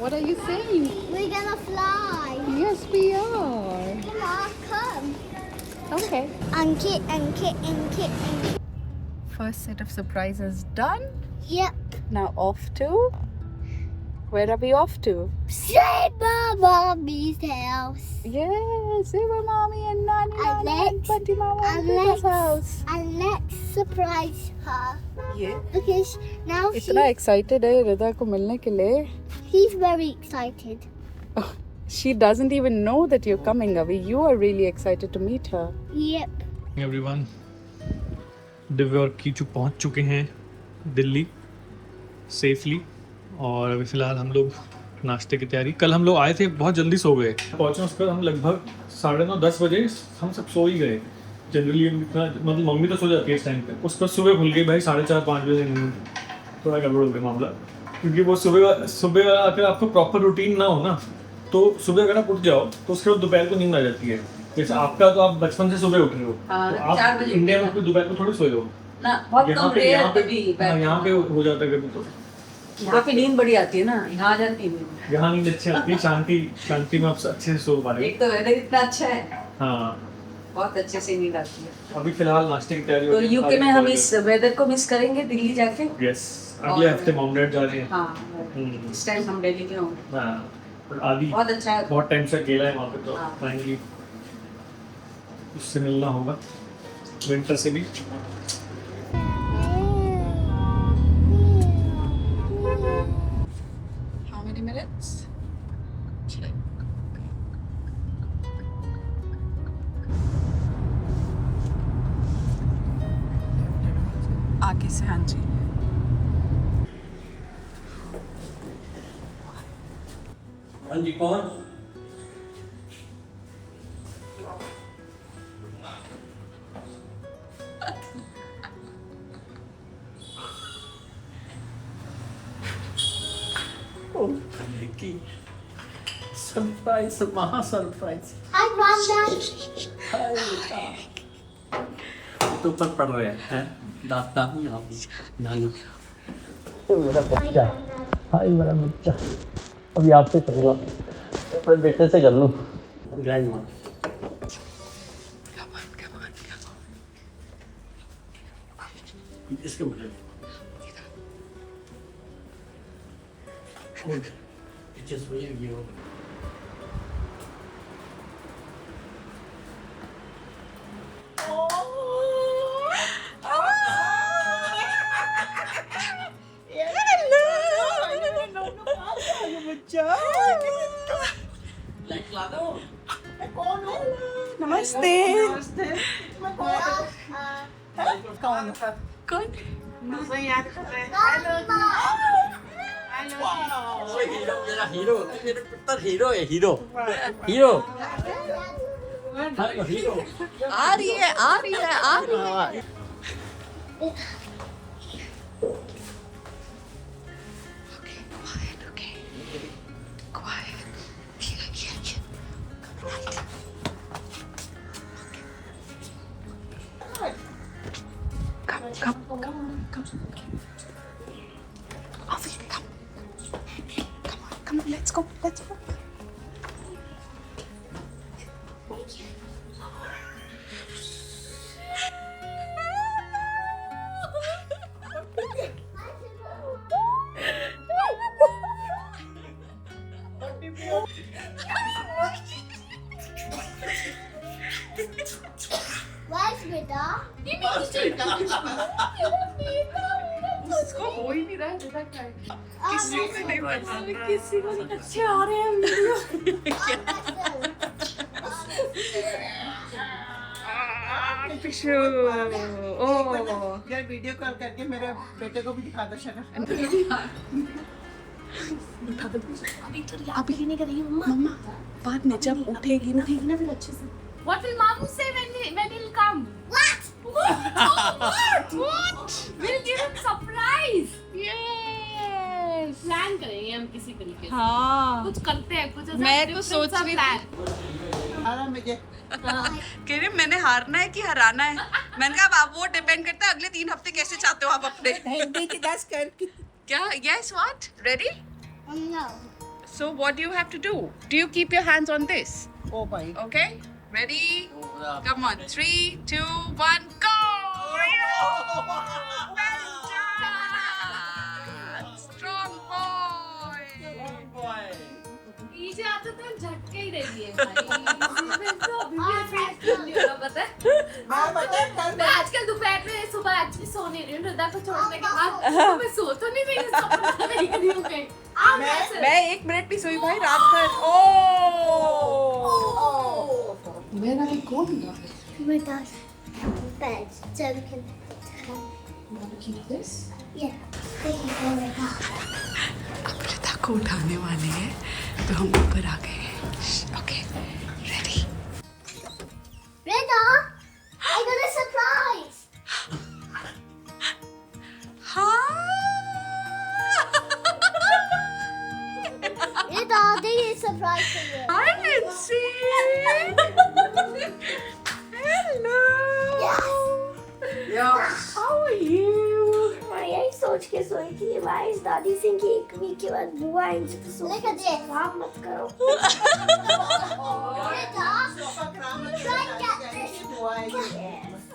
What are you saying? We're gonna fly. Yes, we are. Come on, come. Okay. Anki. First set of surprises done. Yep. Now off to. Where are we off to? Saber Mommy's house. Yes, Saber Mommy and Nani And Nana and let's- Bunty Mama and and Buddha's let's- house. And let's surprise her. Yeah. Because now इतना excited है रिदा को मिलने के लिए. he's very excited. She doesn't even know that you're coming, Avi. You are really excited to meet her. Yep. Everyone, Divya और कीचू पहुंच चुके हैं दिल्ली सेफली और अभी फ़िलहाल हम लोग नाश्ते की तैयारी. कल हम लोग आए थे, बहुत जल्दी सो गए. पहुंचे उसके बाद हम लगभग 9:30-10 बजे हम सब सो ही गए. जनरली मतलब मम्मी तो सो जाती है इस टाइम पे. उसके बाद सुबह खुल गई भाई 4:30-5 बजे नींद. थोड़ा गड़बड़ हो गया मामला, क्योंकि वो सुबह अगर आपको प्रॉपर रूटीन ना हो ना, तो सुबह अगर आप उठ जाओ तो उसके बाद दोपहर को नींद आ जाती है. जैसे आपका तो आप बचपन से सुबह उठ रहे हो, तो आप 4 बजे इंडिया में दोपहर को थोड़ी सोए हो. ना बहुत यहाँ कम पे रेयर यहाँ पे कभी हाँ, यहाँ पे हो जाता है कभी. तो यहाँ पे नींद बड़ी आती है ना, यहाँ आ जाती है. यहाँ नींद अच्छी आती है. शांति में आप अच्छे से सो पा रहे एक तो वेदर इतना अच्छा है, हो. हाँ, बहुत अच्छे से नींद आती है. अभी फिलहाल नाश्ते की तैयारी तो यूके में हम इस वेदर को मिस करेंगे दिल्ली जाके. यस, अगले हफ्ते मॉम डैड जा रहे हैं. हाँ, इस टाइम हम दिल्ली में होंगे. हाँ, और आदि बहुत अच्छा है. बहुत टाइम से अकेला है वहाँ पे, तो हाँ। फाइनली उससे मिलना होगा, विंटर से भी. How many minutes? आगे से हाँ जी. हाँ जी, कौन? सरप्राइज, महा सरप्राइज. Hi, Wanda. तो ऊपर पड़ रहे हैं दांत नानी. मेरा बच्चा, हाय मेरा बच्चा. अभी आपसे करूँगा, अपने बेटे से कर लूँ. ग्रैंड माँ. इसके मुझे just for you. नमस्ते. कौन? मेरा हीरो, मेरा पुत्र हीरो है. Hero hero hero. आ रही है. Come on, let's go. Where's Rita? उसको हो ही नहीं रहा है रिदा का. किसी किसी को नहीं अच्छे आ रहे हैं पिशू. ओह यार वीडियो कॉल करके मेरे बेटे को भी दिखा दो शक्ल. अभी नहीं करेगी मम्मा. बाद में जब उठेगी ना फिर अच्छे से. What will Mamu say when he'll come? What? What? We'll give him surprise. Yes. Plan करेंगे हम किसी तरीके से. हाँ. कुछ करते हैं, कुछ ऐसा मैं तो different सोच सा रही थी. plan. आराम मुझे कह रहे मैंने हारना है कि हराना है. मैंने कहा अब वो डिपेंड करता है अगले 3 हफ्ते कैसे चाहते हो आप अपने. हिंदी की 10 कर. क्या? Yes, what? Ready? No. So what do you have to do? Do you keep your hands on this? Oh my. Okay? Ready? Come on. 3, 2, 1, go! Well done! Strong boy! पीछे आते तो झटके ही रही है भाई इसमें तो अभी भी effect नहीं हो रहा पता है मैं पता है कल मैं आजकल दोपहर में सुबह एक्चुअली सो नहीं रही हूँ हृदय को छोड़ने के बाद तो मैं सो तो नहीं रही हूँ सपना देख रही हूँ कहीं आप कैसे मैं 1 मिनट भी सोई भाई रात भर ओ मेरा भी कौन है With us. Bed. So we can. keep this Yeah. They can go like that. अब रिता को उठाने वाले हैं तो हम ऊपर आ गए हैं okay ready Rita, I got a surprise. हाँ Rita, there is a surprise for you. Hi Nancy hello how are you मैं यही सोच के सोई थी वाइस दादी सिंह की 1 वीक के बाद बुआ आएंगे तो सोच के खराब मत करो Rita, try and get this.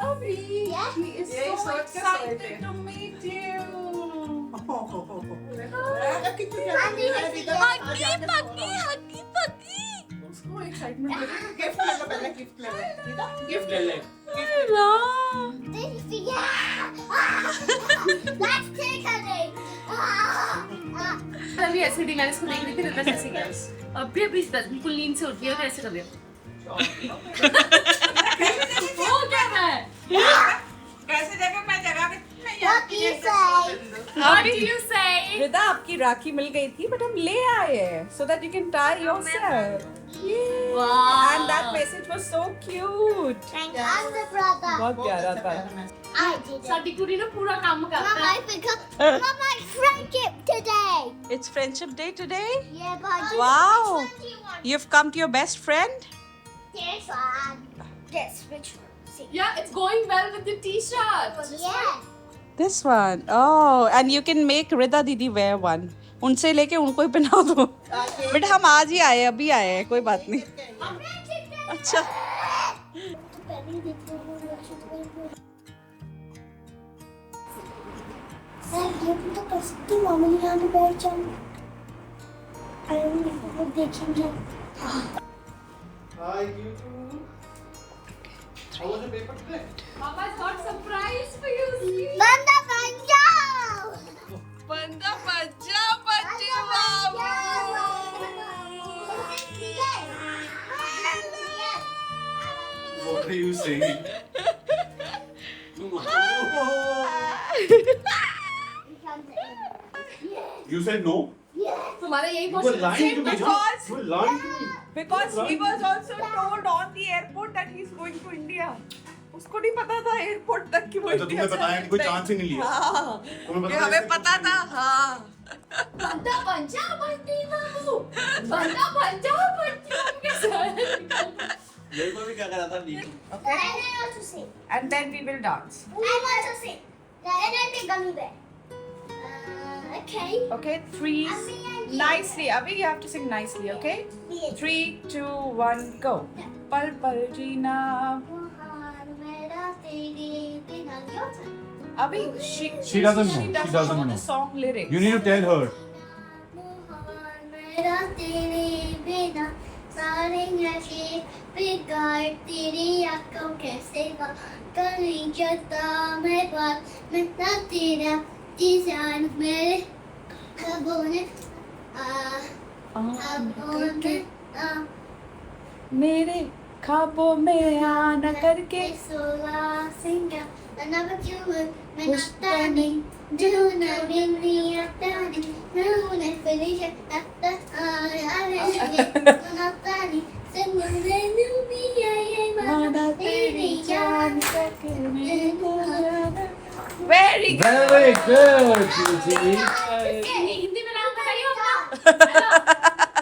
Abhi Yeah. he is so excited to meet you Andy, उसको excitement गिफ्ट ले लो पहले गिफ्ट ले लो गिफ्ट ले ले hello Let's take a day. अभी ऐसे डी मैंने इसको देख रही थी हृदय जैसे क्या अभी अभी बिल्कुल नींद से उठी है तो ऐसे कर दिया वो क्या है कैसे जगह मैं जगह पे What do you say? What do you say रिदा आपकी राखी मिल गई थी बट हम ले आए हैं so that you can tie yourself. And that message was so cute. I'm the brother. बहुत प्यारा था. I did it. साडी कुड़ी ना पूरा काम करता Mama, है I forgot. Mama, it's friendship today. it's friendship day today Yeah, but Wow. which one do you want? you've come to your best friend This one. This, which one? See. Yeah, it's going well with the t-shirt. Yeah. this one oh and you can make Rida didi wear one उनसे लेके उनको ही पहना दो but हम आज ही आए अभी आए हैं कोई बात नहीं अच्छा तो कर सकती हूँ मामा यहाँ पे बैठ जाऊँ देखेंगे Papa's got surprise for you. बंदा बन जाओ बंदा बच्चा बच्चे What are you saying? You said no? तुम्हारा यही You were lying to me. Because- You were lying to me. Because he was also told on the airport that he's going to India. उसको नहीं पता था airport तक कि वो अच्छा, इंडिया तुम्हें बताया नहीं, कोई chance ही नहीं लिया। हाँ. तुम्हें ये पता हमें पता था हाँ बंदा बन जाओ बंटी बाबू बंदा बन जाओ बंटी बाबू कैसे मेरे को भी क्या करा था नीचे Okay? I want to sing. And then we will dance. I want to sing. And I make gummy bear. Okay. Okay? 3 nicely. Abhi you have to sing nicely, okay? 3, 2, 1, go. Pal pal jeena. Abhi She doesn't know. She doesn't know know. the song lyrics. You need to tell her. तेरी आंखों कैसे कहीं जाता मैं बात मैं तेरा जान मेरे खबों ने मेरे ख्वाबों में आना करके Very good. Very good, Susie. Hindi में नाम बताइए अपना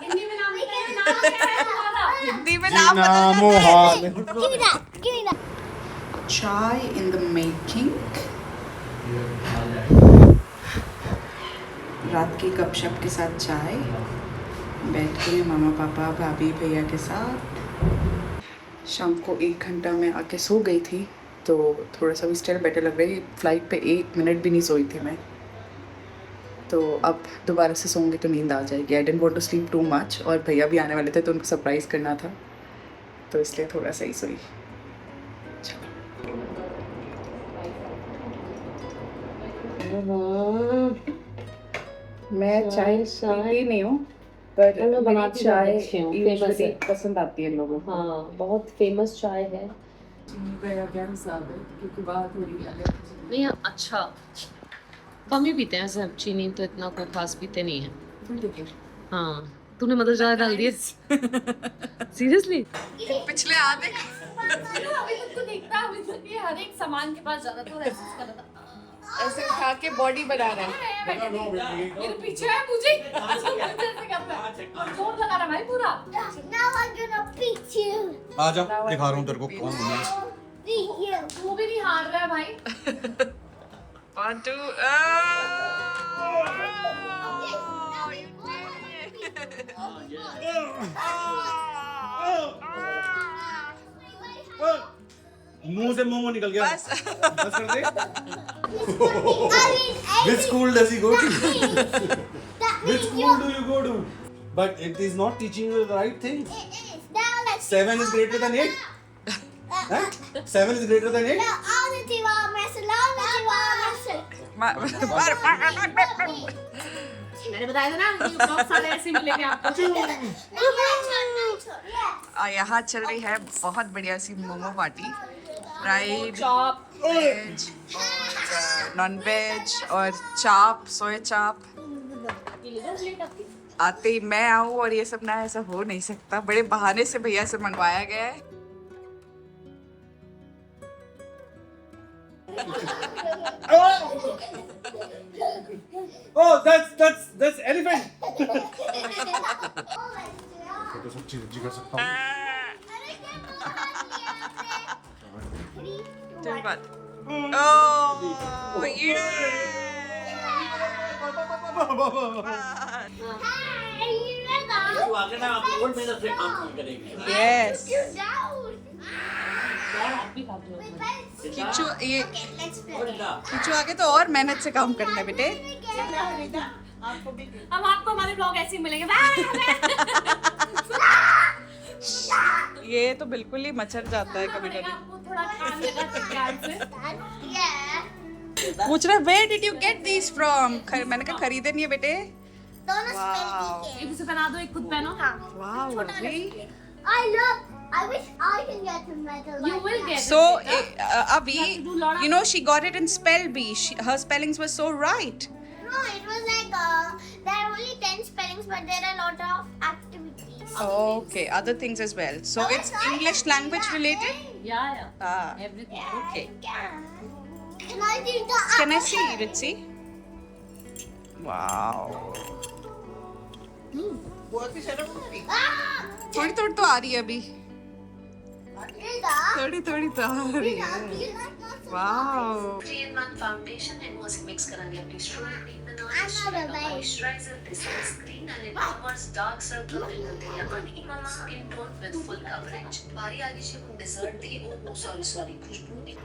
हिंदी में नाम बताइए नाम क्या है तुम्हारा हिंदी में Jeena Mohan. Give me that. Give me that. Chai in the making. रात की गपशप के साथ चाय बैठ के मामा पापा भाभी भैया के साथ। शाम को 1 घंटा में आके सो गई थी तो थोड़ा सा भी स्टिल बेटर लग रही है। फ्लाइट पे 1 मिनट भी नहीं सोई थी मैं, तो अब दोबारा से सोऊंगी तो नींद आ जाएगी। I didn't want to sleep too much और भैया भी आने वाले थे तो उनको सरप्राइज़ करना था, तो इसलिए थोड़ा सा ही सोई। मैं चाय पीती नहीं हूँ पर मेरी चाय यूजुअली पसंद आती है लोगों को। हाँ, बहुत फेमस चाय है। क्या हिसाब है क्योंकि बात हो रही है। नहीं अच्छा, कम ही पीते हैं सब, चीनी तो इतना कोई खास पीते नहीं है। हाँ, तूने मदर ज़्यादा डाल दिए सीरियसली? पिछले आधे अभी तक तो देखता अभी तक ये हर एक सामान के पास ज्यादा तो ऐसे कर रहा था। ऐसे खा के बॉडी बना रहा है। मेरे पीछे है मुझे ऐसे करता है, जोर लगा रहा भाई पूरा। Now I'm gonna beat you. आ जा, दिखा रहा हूँ तेरे को कौन बना है। Beat you. तू भी नहीं हार रहा है भाई। 1 2 मुंह से मोमो निकल गया। बस कर दे। I mean, Which school does he go to? that Which means school do you go to? But it is not teaching you the right thing. it is. Now let's 7 is greater than 8. Huh? 7 is greater than 8. now auditive message. मैंने बताया था ना ये blog सारे ऐसे मिलेंगे आपको। यहाँ चल रही है बहुत बढ़िया सी momo party, fried chop, veg और नॉन वेज और चाप, सोया चाप। आते ही मैं आऊँ और ये सब ना, ऐसा हो नहीं सकता। बड़े बहाने से भैया से मंगवाया गया है। Oh, that's elephant. तो सब चीज कर सकता हूँ। चल बात। ओह ये तू आगे ना आप और मेहनत से काम करेंगे। यस Let's किचू ये play. किचू आगे तो और मेहनत से काम करना है बेटे। अब आपको हमारे ब्लॉग ऐसे ही मिलेंगे। ये तो बिल्कुल ही मचर जाता है कभी कभी। आपको थोड़ा काम देगा ध्यान से। Yeah. पूछ रहा where did you get this from? मैंने कहा खरीदे नहीं है बेटे। दोनों Wow. spell एक उसे पहना दो, एक खुद पहनो। Wow I wish I can get a medal. You like will that. get So it. Abhi, You have to do lot of- you know she got it in spell bee. Her spellings were so right. No, it was like there are only 10 spellings, but there are a lot of activities. Okay, other things as well. So it's English language related. Yeah. Ah, Everything. okay. Can I do the? Can I see, Ritzy? Wow. बहुत ही शर्म होती। थोड़ी थोड़ी तो आ रही है अभी। थोड़ी थोड़ी तो आ रही है। Wow. 3-in-1 फाउंडेशन है, वो से मिक्स करेंगे अपनी strawberry I'm not a babe. Moisturiser, this sunscreen and it covers dark circle in the uneven skin tone with full coverage. भारी आगे से डिजर्ट दी ओ सॉरी खुशबू दी।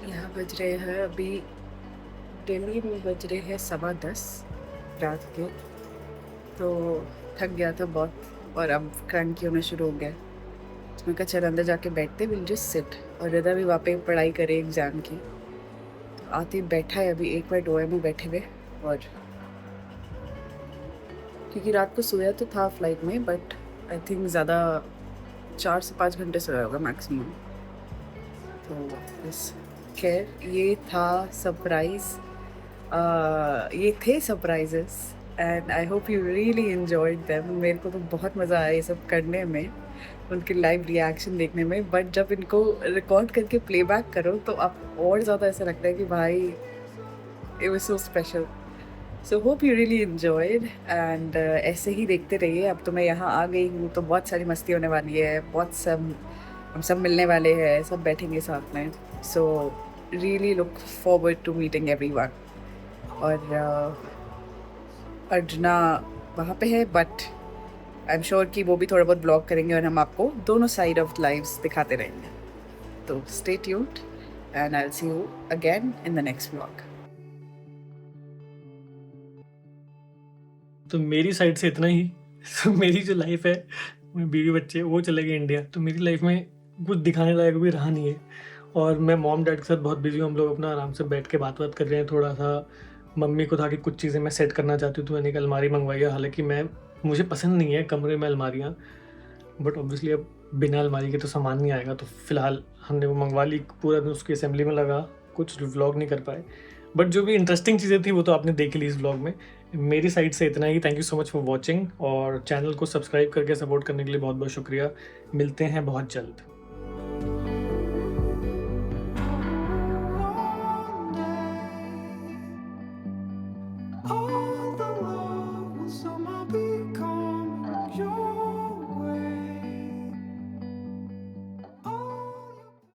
यहाँ बज रहे हैं अभी दिल्ली में बज रहे हैं 10:15 रात के। तो थक गया था बहुत और अब क्रंकी होना शुरू हो गया। तो मैं कहा चल अंदर जाके बैठते, विल जस्ट सिट। और रिदा भी वहाँ पे पढ़ाई करे एग्ज़ाम की। तो आते ही बैठा है अभी 1 मिनट हुआ है मैं बैठे हुए। और क्योंकि रात को सोया तो था फ्लाइट में, बट आई थिंक ज़्यादा 4 से 5 घंटे सोया होगा मैक्सिमम। तो बस खैर ये था सरप्राइज़। ये थे surprises and I hope you really enjoyed them. मेरे को तो बहुत मज़ा आया ये सब करने में, उनके लाइव रिएक्शन देखने में। बट जब इनको रिकॉर्ड करके प्लेबैक करो तो आप और ज़्यादा ऐसा लगता है कि भाई it was so special. So hope you really enjoyed and ऐसे ही देखते रहिए। अब तो मैं यहाँ आ गई हूँ तो बहुत सारी मस्ती होने वाली है, बहुत सब हम सब मिलने वाले हैं, सब बैठेंगे साथ में। सो really look forward to meeting everyone. और अर्जुना वहाँ पे है, बट आई एम श्योर कि वो भी थोड़ा बहुत ब्लॉग करेंगे और हम आपको दोनों साइड ऑफ लाइव्स दिखाते रहेंगे. तो stay tuned and I'll see you again in the next vlog. तो मेरी साइड से इतना ही. तो मेरी जो लाइफ है, मेरे बीवी बच्चे वो चले गए इंडिया, तो मेरी लाइफ में कुछ दिखाने लायक भी रहा नहीं है. और मैं मॉम डैड के साथ बहुत बिजी हूँ. हम लोग अपना आराम से बैठ के बात कर रहे हैं. थोड़ा सा मम्मी को था कि कुछ चीज़ें मैं सेट करना चाहती हूँ, तो मैंने एक अलमारी मंगवाई है. हालांकि मुझे पसंद नहीं है कमरे में अलमारियाँ, बट ऑब्वियसली अब बिना अलमारी के तो सामान नहीं आएगा. तो फिलहाल हमने वो मंगवा ली. पूरा दिन उसकी असेंबली में लगा, कुछ व्लॉग नहीं कर पाए. बट जो भी इंटरेस्टिंग चीज़ें थी वो तो आपने देख ली इस व्लॉग में. मेरी साइड से इतना ही. Thank you so much for watching, और चैनल को सब्सक्राइब करके सपोर्ट करने के लिए बहुत बहुत शुक्रिया. मिलते हैं बहुत जल्द.